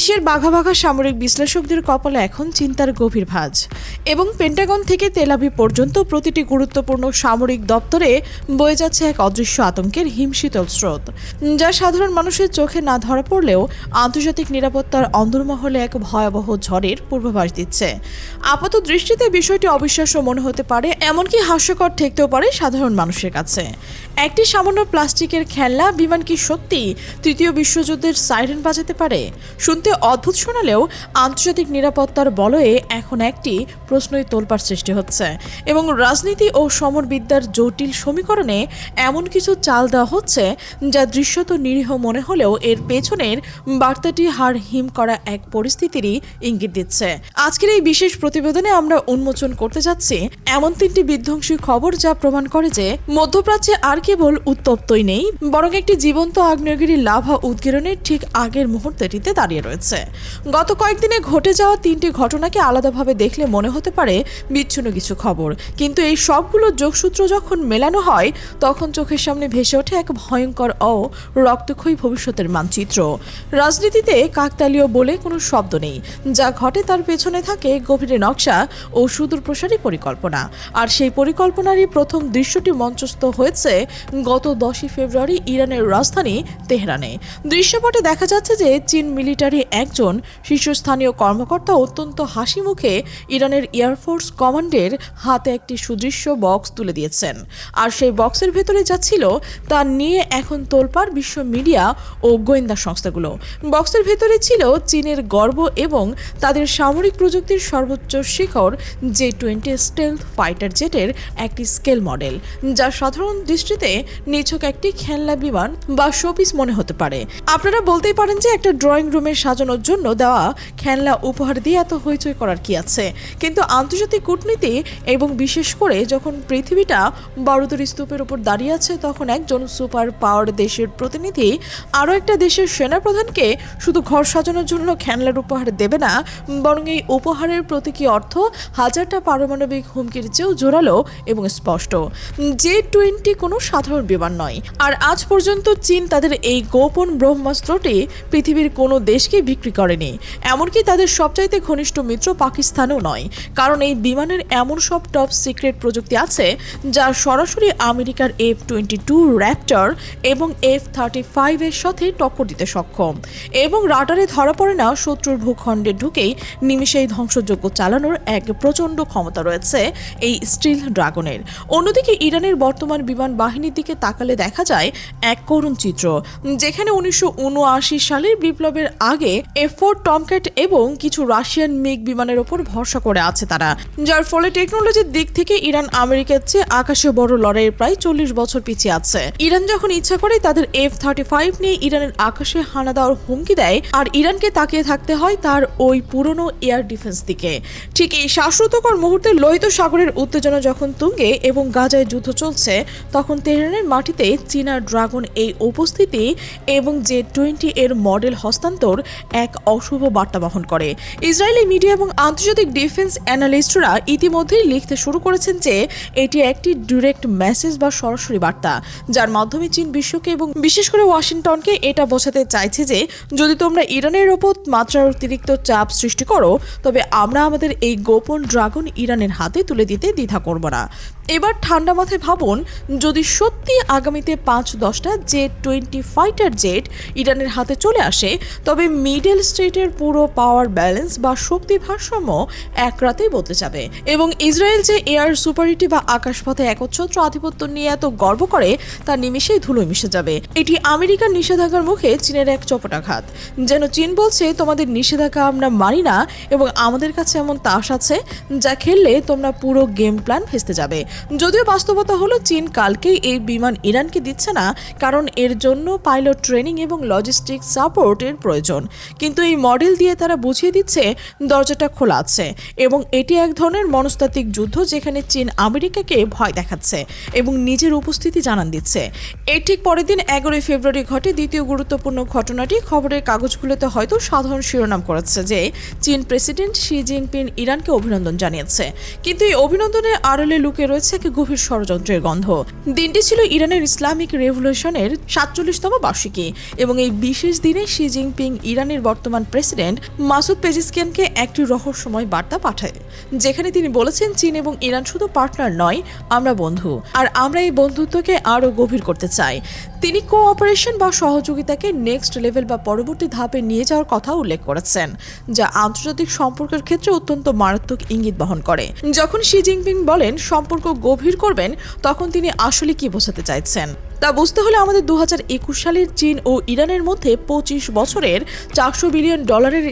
বিশ্বের বাঘা বাঘা সামরিক বিশ্লেষকদের কপালে এখন চিন্তার গভীর ভাঁজ এবং পেন্টাগন থেকে তেল আভিভ পর্যন্ত প্রতিটি গুরুত্বপূর্ণ সামরিক দপ্তরে বয়ে যাচ্ছে এক অদৃশ্য আতঙ্কের হিমশীতল স্রোত, যা সাধারণ মানুষের চোখে না ধরা পড়লেও আন্তর্জাতিক নিরাপত্তার অন্দরমহলে এক ভয়াবহ ঝড়ের পূর্বাভাস দিচ্ছে। আপাত দৃষ্টিতে বিষয়টি অবিশ্বাস্য মনে হতে পারে, এমনকি হাস্যকর ঠেকতেও পারে সাধারণ মানুষের কাছে। একটি সামান্য প্লাস্টিকের খেলনা বিমান কি সত্যি তৃতীয় বিশ্বযুদ্ধের সাইরেন বাজাতে পারে? শুনতে অদ্ভুত শোনালেও আন্তর্জাতিক নিরাপত্তার বলয়ে এখন একটি প্রশ্নই তোলপাড় সৃষ্টি হচ্ছে এবং রাজনীতি ও সমরবিদ্যার জটিল সমীকরণে এমন কিছু চাল দেওয়া হচ্ছে যা দৃশ্যত নিরীহ মনে হলেও এর পেছনের বার্তাটি হাড় হিম করা এক পরিস্থিতিরই ইঙ্গিত দিচ্ছে। আজকের এই বিশেষ প্রতিবেদনে আমরা উন্মোচন করতে যাচ্ছি এমন তিনটি বিধ্বংসী খবর যা প্রমাণ করে যে মধ্যপ্রাচ্যে আর কেবল উত্তপ্তই নেই, বরং একটি জীবন্ত আগ্নেয়গিরি লাভা উদ্গীরণের ঠিক আগের মুহূর্তটিতে দাঁড়িয়ে রয়েছে। গত কয়েকদিনে ঘটে যাওয়া তিনটি ঘটনাকে আলাদাভাবে দেখলে মনে হতে পারে বিচ্ছিন্ন কিছু খবর, কিন্তু এই সবগুলো যোগসূত্র যখন মেলানো হয় তখন চোখের সামনে ভেসে ওঠে এক ভয়ঙ্কর ও রক্তক্ষয়ী ভবিষ্যতের মানচিত্র। রাজনীতিতে কাকতালীয় বলে কোনো শব্দ নেই, যা ঘটে তার পেছনে থাকে গভীরে নকশা ও সুদূরপ্রসারী পরিকল্পনা। আর সেই পরিকল্পনারই প্রথম দৃশ্যটি মঞ্চস্থ হয়েছে গত 10 ফেব্রুয়ারি ইরানের রাজধানী তেহরানে। দৃশ্যপটে দেখা যাচ্ছে যে চীন মিলিটারি একজন শীর্ষস্থানীয় কর্মকর্তা অত্যন্ত হাসি মুখে ইরানের এয়ারফোর্স কমান্ডের হাতে একটি সুদৃশ্য বক্স তুলে দিয়েছেন। আর সেই বক্সের ভেতরে যা ছিল তা নিয়ে এখন তোলপাড় বিশ্ব মিডিয়া ও গোয়েন্দা সংস্থাগুলো। বক্সের ভেতরে ছিল চীনের গর্ব এবং তাদের সামরিক প্রযুক্তির সর্বোচ্চ শিখর J-20 স্টেলথ ফাইটার জেটের একটি স্কেল মডেল, যা সাধারণ দৃষ্টিতে নিছক একটি খেলনা বিমান বা শোপিস মনে হতে পারে। আপনারা বলতেই পারেন যে একটা ড্রয়িং রুমে সাজানোর জন্য দেওয়া খেলনা উপহার দিয়ে এত হইচই করার কি আছে, কিন্তু আন্তর্জাতিক কূটনীতি এবং বিশেষ করে যখন পৃথিবীটা বারুদের স্তূপের উপর দাঁড়িয়ে আছে, তখন একজন সুপার পাওয়ার দেশের প্রতিনিধি আরও একটা দেশের সেনাপ্রধানকে শুধু ঘর সাজানোর জন্য খেলনার উপহার দেবে না, বরং এই উপহারের প্রতীকী অর্থ হাজারটা পারমাণবিক হুমকির চেয়েও জোরালো এবং স্পষ্ট। J-20 কোনো সাধারণ বিমান নয়, আর আজ পর্যন্ত চীন তাদের এই গোপন ব্রহ্মাস্ত্রটি পৃথিবীর কোনো দেশকে বিক্রি করেনি, এমনকি তাদের সবচাইতে ঘনিষ্ঠ মিত্র পাকিস্তানও নয়, কারণ এই বিমানের এমন সব টপ সিক্রেট প্রযুক্তি আছে যা সরাসরি আমেরিকার F-22 র্যাপটর এবং F-35 এর সাথে টক্কর দিতে সক্ষম এবং রাডারে ধরা পড়ে না শত্রুর ভূখণ্ডে ঢুকেই নিমিষেই ধ্বংসযজ্ঞ চালানোর এক প্রচণ্ড ক্ষমতা রয়েছে এই স্টিল ড্রাগনের। অন্যদিকে ইরানের বর্তমান বিমান বাহিনীর দিকে তাকালে দেখা যায় এক করুণ চিত্র, যেখানে 1979 সালের বিপ্লবের আগে F-4 টমক্যাট এবং কিছু রাশিয়ান মিগ বিমানের ওপর ভরসা করে আছে তারা, যার ফলে টেকনোলজির দিক থেকে ইরান আমেরিকার চেয়ে আকাশে বড় লড়াইয়ের প্রায় 40 বছর পিছিয়ে আছে। ইরান যখন ইচ্ছা করে তাদের F-35 নিয়ে ইরানের আকাশে হানা দেওয়ার হুমকি দেয়, আর ইরানকে তাকিয়ে থাকতে হয় তার ওই পুরনো এয়ার ডিফেন্স দিকে। ঠিক এই শ্বাসরুদ্ধকর মুহূর্তে লোহিত সাগরের উত্তেজনা যখন তুঙ্গে এবং গাজায় যুদ্ধ চলছে, তখন তেহরানের মাটিতে চীনা ড্রাগন এই উপস্থিতি এবং J-20 এর মডেল হস্তান্তর এক অশুভ বার্তা বহন করে। ইসরায়েলি মিডিয়া এবং আন্তর্জাতিক ডিফেন্স অ্যানালিস্টরা ইতিমধ্যেই লিখতে শুরু করেছেন যে এটি একটি ডিরেক্ট মেসেজ বা সরাসরি বার্তা, যার মাধ্যমে চীন বিশ্বকে এবং বিশেষ করে ওয়াশিংটনকে এটা বোঝাতে চাইছে যে যদি তোমরা ইরানের ওপর মাত্রার অতিরিক্ত চাপ সৃষ্টি করো, তবে আমরা আমাদের এই গোপন ড্রাগন ইরানের হাতে তুলে দিতে দ্বিধা করব না। এবার ঠান্ডা মাথায় ভাবুন, যদি সত্যি আগামীতে 5-10টা J-20 ফাইটার জেট ইরানের হাতে চলে আসে, তবে মিডল স্টেটের পুরো পাওয়ার ব্যালেন্স বা শক্তি ভারসাম্য এক রাতেই বদলে যাবে এবং ইসরায়েল যে এয়ার সুপারিটি বা আকাশপথে একচ্ছত্র আধিপত্য নিয়ে এত গর্ব করে তা নিমিষেই ধুলোয় মিশে যাবে। এটি আমেরিকার নিষেধাজ্ঞার মুখে চীনের এক চপটাঘাত, যেন চীন বলছে তোমাদের নিষেধাজ্ঞা আমরা মানি না এবং আমাদের কাছে এমন তাস আছে যা খেললে তোমরা পুরো গেম প্ল্যান ভেস্তে যাবে। যদিও বাস্তবতা হলো চীন কালকেই এই বিমান ইরানকে দিচ্ছে না, কারণ এর জন্য পাইলট ট্রেনিং এবং লজিস্টিক সাপোর্টের প্রয়োজন, কিন্তু এই মডেল দিয়ে তারা বুঝিয়ে দিচ্ছে দরজাটা খোলা আছে এবং এটি এক ধরনের মনস্তাত্ত্বিক যুদ্ধ যেখানে চীন আমেরিকাকে ভয় দেখাচ্ছে এবং নিজের উপস্থিতি জানান দিচ্ছে। এর ঠিক পরের দিন 11 ফেব্রুয়ারি ঘটে দ্বিতীয় গুরুত্বপূর্ণ ঘটনাটি খবরের কাগজগুলোতে হয়তো সাধারণ শিরোনাম করেছে যে চীন প্রেসিডেন্ট শি জিনপিং ইরানকে অভিনন্দন জানিয়েছে, কিন্তু এই অভিনন্দনের আড়ালে লুকিয়ে রয়েছে রয়েছে এক গভীর ষড়যন্ত্রের গন্ধ। দিনটি ছিল ইরানের ইসলামিক রেভলিউশনের 47তম বার্ষিকী এবং এই বিশেষ দিনে শি জিনপিং ইরানের বর্তমান প্রেসিডেন্ট মাসুদ পেজিশকিয়ানকে একটি রহস্যময় বার্তা পাঠায়, যেখানে তিনি বলেছেন চীন এবং ইরান শুধু পার্টনার নয়, আমরা বন্ধু, আর আমরা এই বন্ধুত্বকে আরও গভীর করতে চাই। তিনি কোঅপারেশন বা সহযোগিতাকে নেক্সট লেভেল বা পরবর্তী ধাপে নিয়ে যাওয়ার কথা উল্লেখ করেছেন, যা আন্তর্জাতিক সম্পর্কের ক্ষেত্রে অত্যন্ত মারাত্মক ইঙ্গিত বহন করে। যখন শি জিনপিং বলেন সম্পর্ক গভীর করবেন, তখন তিনি আসলে কি বোঝাতে চাইছেন তা বুঝতে হলে আমাদের 2021 সালের চীন ও ইরানের মধ্যে 25 বছরের $400 বিলিয়ন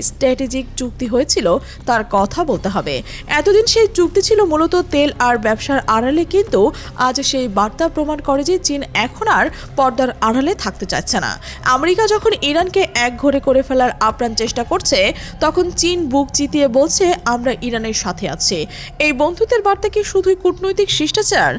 স্ট্র্যাটেজিক চুক্তি হয়েছিল তার কথা বলতে হবে। এতদিন সেই চুক্তি ছিল মূলত তেল আর ব্যবসার আড়ালে, কিন্তু আজ সেই বার্তা প্রমাণ করে যে চীন এখন আর পর্দার আড়ালে থাকতে চাচ্ছে না। আমেরিকা যখন ইরানকে একঘরে করে ফেলার আপ্রাণ চেষ্টা করছে, তখন চীন বুক চিতিয়ে বলছে আমরা ইরানের সাথে আছি। এই বন্ধুত্বের বার্তা কি শুধুই কূটনৈতিক শিষ্টাচার?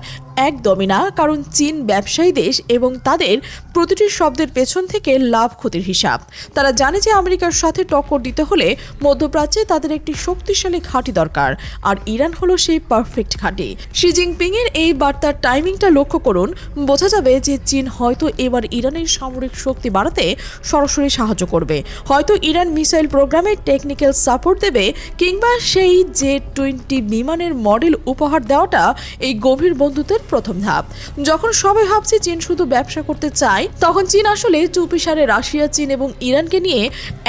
একদমই না, কারণ চীন ব্যবসায়ী দেশ এবং তাদের প্রতিটি শব্দের পেছন থেকে লাভ ক্ষতির হিসাব। তারা জানে যে আমেরিকার সাথে টক্কর দিতে হলে মধ্যপ্রাচ্যে তাদের একটি শক্তিশালী ঘাঁটি দরকার, আর ইরান হলো সেই পারফেক্ট ঘাঁটি। শি জিনপিং এর এই বার্তার টাইমিংটা লক্ষ্য করুন। বোঝা যাবে যে চীন হয়তো এবার ইরানের সামরিক শক্তি বাড়াতে সরাসরি সাহায্য করবে, হয়তো ইরান মিসাইল প্রোগ্রামে টেকনিক্যাল সাপোর্ট দেবে, কিংবা সেই J-20 বিমানের মডেল উপহার দেওয়াটা এই গভীর বন্ধুত্বের প্রথম ধাপ। যখন সবাই ভাবছে চীন শুধু ব্যবসা করতে চায়, তখন চীন আসলে চুপিসারে রাশিয়া, চীন এবং ইরানকে নিয়ে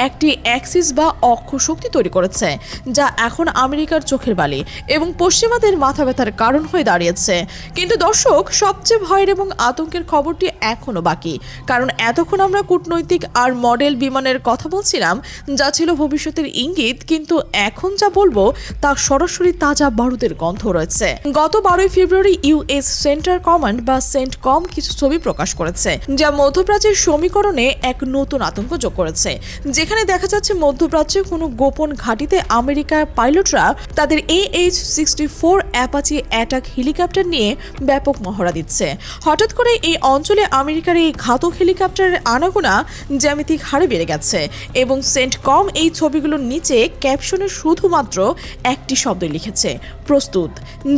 একটি অ্যাক্সিস বা অক্ষ শক্তি তৈরি করেছে, যা এখন আমেরিকার চোখের বালি এবং পশ্চিমাদের মাথা ব্যথার কারণ হয়ে দাঁড়িয়েছে। কিন্তু দর্শক, সবচেয়ে ভয়ের এবং আতঙ্কের খবরটি এখনো বাকি, কারণ এতক্ষণ আমরা কূটনৈতিক আর মডেল বিমানের কথা বলছিলাম, যা ছিল ভবিষ্যতের ইঙ্গিত, কিন্তু এখন যা বলবো তা সরাসরি তাজা বারুদের গন্ধ রয়েছে। গত 12 ফেব্রুয়ারি ইউএস সেন্ট্রাল কমান্ড বা সেন্টকম কিছু ছবি প্রকাশ করেছে, যা মধ্যপ্রাচ্যের সমীকরণে এক নতুন আতঙ্ক যোগ করেছে। যেখানে দেখা যাচ্ছে মধ্যপ্রাচ্যে কোনো গোপন ঘাঁটিতে আমেরিকার পাইলটরা তাদের AH-64 অ্যাপাচি অ্যাটাক হেলিকপ্টার নিয়ে ব্যাপক মহড়া দিচ্ছে। হঠাৎ করে এই অঞ্চলে আমেরিকার এই ঘাতক হেলিকপ্টারের আনাগোনা জ্যামিতিক হারে বেড়ে গেছে এবং সেন্টকম এই ছবিগুলোর নিচে ক্যাপশনে শুধুমাত্র একটি শব্দ লিখেছে, প্রস্তুত।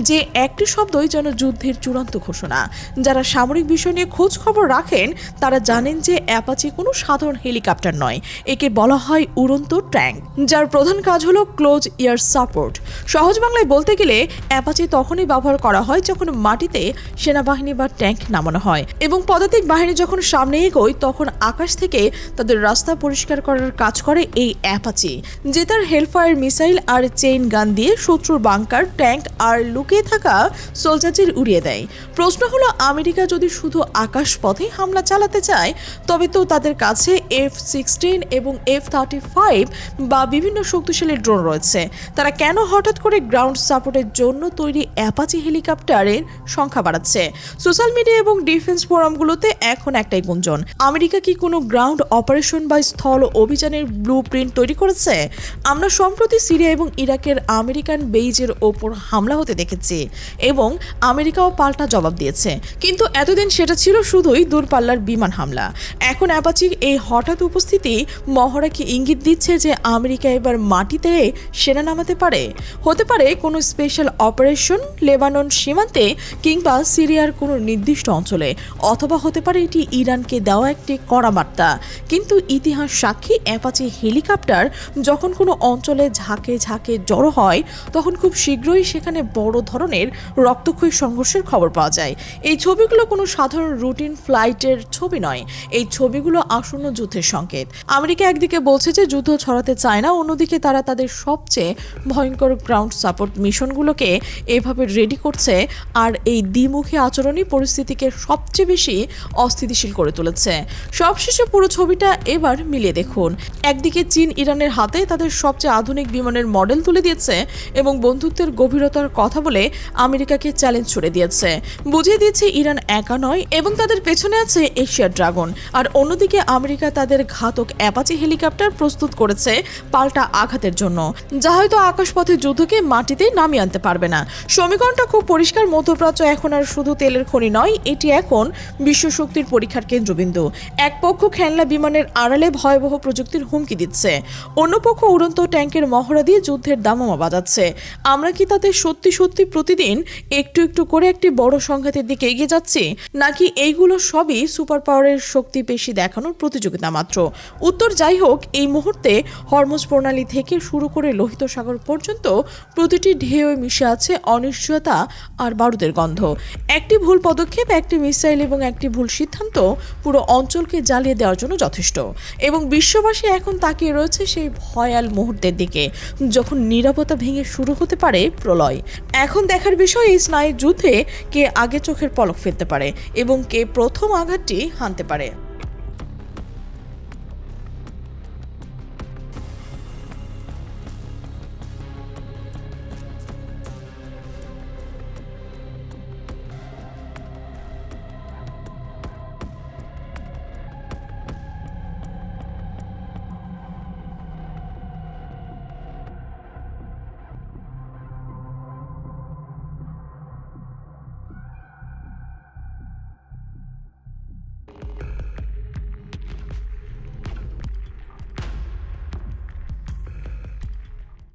যে একটি শব্দই যেন যুদ্ধের চূড়ান্ত ঘোষণা। যারা সামরিক বিষয় নিয়ে খোঁজ খবর রাখেন তারা জানেন যে অ্যাপাচি কোনো সাধারণ হেলিকপ্টার নয়, একে বলা হয় উড়ন্ত ট্যাঙ্ক, যার প্রধান কাজ হলো ক্লোজ এয়ার সাপোর্ট। সহজ বাংলায় বলতে গেলে অ্যাপাচি তখনই ব্যবহার করা হয় যখন মাটিতে সেনাবাহিনী বা ট্যাঙ্ক নামানো হয় এবং পদাতিক বাহিনী যখন সামনে এগোয়, তখন আকাশ থেকে তাদের রাস্তা পরিষ্কার করার কাজ করে এই অ্যাপাচি, যে তার হেলফায়ার মিসাইল আর চেইন গান দিয়ে শত্রুর বাংকার, ট্যাঙ্ক আর লুকিয়ে থাকা সোলজারদের উড়িয়ে দেয়। প্রশ্ন হলো, আমেরিকা যদি শুধু আকাশ পথে হামলা চালাতে চায়, তবে তো তাদের কাছে F-16 এবং F-35 বা বিভিন্ন শক্তিশালী ড্রোন রয়েছে। তারা কেন হঠাৎ করে গ্রাউন্ড সাপোর্টের জন্য তৈরি অ্যাপাচি হেলিকপ্টারের সংখ্যা বাড়াচ্ছে? সোশ্যাল মিডিয়া এবং ডিফেন্স ফোরামগুলোতে এখন একটাই গুঞ্জন, আমেরিকা কি কোনো গ্রাউন্ড অপারেশন বা স্থল অভিযানের ব্লুপ্রিন্ট তৈরি করেছে? আমরা সম্প্রতি সিরিয়া এবং ইরাকের আমেরিকান বেইজের ওপর হামলা হতে দেখেছি এবং আমেরিকাও পাল্টা জবাব দিয়েছে, কিন্তু এতদিন সেটা ছিল শুধুই দূরপাল্লার বিমান হামলা। এখন অ্যাপাচির এই হঠাৎ উপস্থিতি মহড়া কি ইঙ্গিত দিচ্ছে যে আমেরিকা এবার মাটিতে সেনা নামাতে পারে? হতে পারে কোনো স্পেশাল অপারেশন লেবানন সীমান্তে কিংবা সিরিয়ার কোনো নির্দিষ্ট অঞ্চলে, অথবা হতে পারে এটি ইরানকে দেওয়া একটি কড়া বার্তা। কিন্তু ইতিহাস সাক্ষী, অ্যাপাচি হেলিকপ্টার যখন কোনো অঞ্চলে ঝাঁকে ঝাঁকে জড়ো হয়, তখন খুব শীঘ্রই সেখানে বড় ধরনের রক্তক্ষয়ী সংঘর্ষের খবর পাওয়া যায়। এই ছবিগুলো কোনো সাধারণ রুটিন ফ্লাইটের ছবি নয়, এই ছবিগুলো আসন্ন যুদ্ধের সংকেত। আমেরিকা একদিকে বলছে যে যুদ্ধ ছড়াতে চায় না, অন্যদিকে তারা তাদের সবচেয়ে ভয়ঙ্কর গ্রাউন্ড সাপোর্ট মিশনগুলোকে এভাবে রেডি করছে, আর এই দ্বিমুখী আচরণই পরিস্থিতিকে সবচেয়ে বেশি অস্থিতিশীল করে তুলেছে। সবশেষে পুরো ছবিটা এবার মিলিয়ে দেখুন। একদিকে চীন ইরানের হাতে তাদের সবচেয়ে আধুনিক বিমানের মডেল তুলে দিয়েছে এবং বন্ধুত্বের গভীরতার কথা বলে আমেরিকাকে চ্যালেঞ্জ ছুড়ে দিয়েছে, বুঝিয়ে দিয়েছে ইরান একা নয় এবং তাদের পেছনে আছে এশিয়ার ড্রাগন। আর অন্যদিকে আমেরিকা তাদের ঘাতক অ্যাপাচি হেলিকপ্টার প্রস্তুত করেছে পাল্টা আঘাতের জন্য, যা হয়তো আকাশপথে যুদ্ধকে মাটিতে নামিয়ে আনতে পারবে না। সমীকরণটা খুব পরিষ্কার, মধ্যপ্রাচ্য এখন আর শুধু তেলের খনি নয়, এটি এখন বিশ্বশক্তির পরীক্ষার কেন্দ্রবিন্দু। এক পক্ষ খেলনা বিমানের আড়ালে ভয়াবহ প্রযুক্তির হুমকি দিচ্ছে, অন্য পক্ষ উড়ন্ত ট্যাঙ্কের মহড়া দিয়ে যুদ্ধের দামামা বাজাচ্ছে। আমরা কি তাদের সত্যি সত্যি প্রতিদিন একটু একটু করে এক একটি বড় সংঘাতের দিকে এগিয়ে যাচ্ছি, নাকি এইগুলো সবই সুপার পাওয়ারের শক্তি পেশি দেখানোর প্রতিযোগিতা মাত্র? উত্তর যাই হোক, এই মুহূর্তে হরমুজ প্রণালী থেকে শুরু করে লোহিত সাগর পর্যন্ত প্রতিটি ঢেউয়ে মিশে আছে অনিশ্চয়তা আর বারুদের গন্ধ। একটি ভুল পদক্ষেপ, একটি মিসাইল এবং একটি ভুল সিদ্ধান্ত পুরো অঞ্চলকে জ্বালিয়ে দেওয়ার জন্য যথেষ্ট। এবং বিশ্ববাসী এখন তাকিয়ে রয়েছে সেই ভয়াল মুহূর্তের দিকে, যখন নীরবতা ভেঙে শুরু হতে পারে প্রলয়। এখন দেখার বিষয় এই স্নায়ু যুদ্ধে কে আগে চোখের পলক ফেলতে পারে এবং কে প্রথম আঘাতটি হানতে পারে।